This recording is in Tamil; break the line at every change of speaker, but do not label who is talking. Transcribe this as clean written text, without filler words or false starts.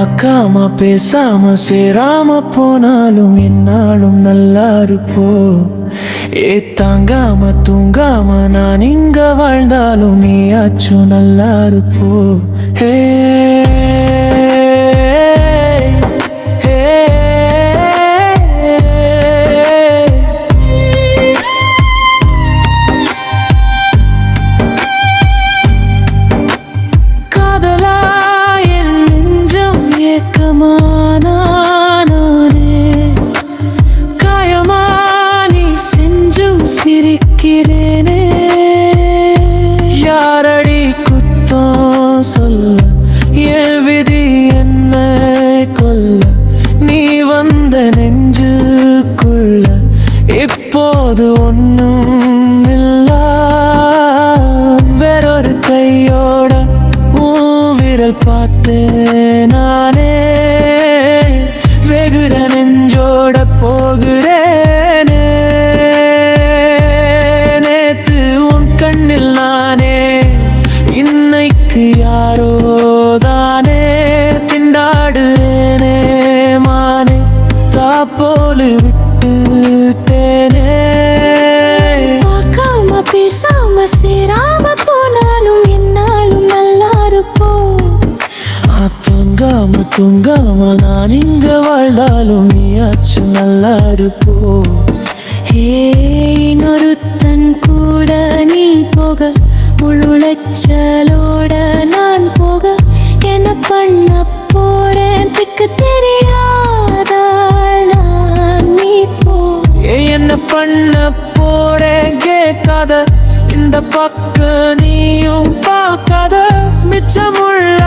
பார்க்காம பேசாம சேராம போனாலும் என்னாலும் நல்லா இருப்போம். தாங்காம தூங்காம நான் இங்க வாழ்ந்தாலும் நீயாச்சும் நல்லா இருப்போ. ஹே சிரிக்கிறேனே யாரடி குத்தம் சொல்ல, என் விதி என்ன கொல்ல, நீ வந்த நெஞ்சுக்குள்ள இப்போது ஒன்னும் இல்ல. வேறொரு கையோட விரல் பார்த்தேன் நானே, வெகுற நெஞ்சோட போகிறேனே. கண்ணில் நானே இன்னைக்கு யாரோ தானே திண்டாடுறேனே மானே, தாப்போலு விட்டுட்டேனே.
பார்க்காம பேசாம சேராம போனாலும் என்னாலும் நல்லா இருப்போம்.
தூங்காம தூங்காம நான் இங்க வாழ்ந்தாலும் நீயாச்சும் நல்லா இருப்போ.
இன்னொருத்தன் கூட நீ போக, முழுச்சலோட நான் போக, என்ன பண்ண போறேன் திக்கு தெரியாதாள் நான். நீ போ
என்ன பண்ண போறேன் கேட்காத, இந்த பக்கம் நீயும் பார்க்காத, மிச்சமுள்ள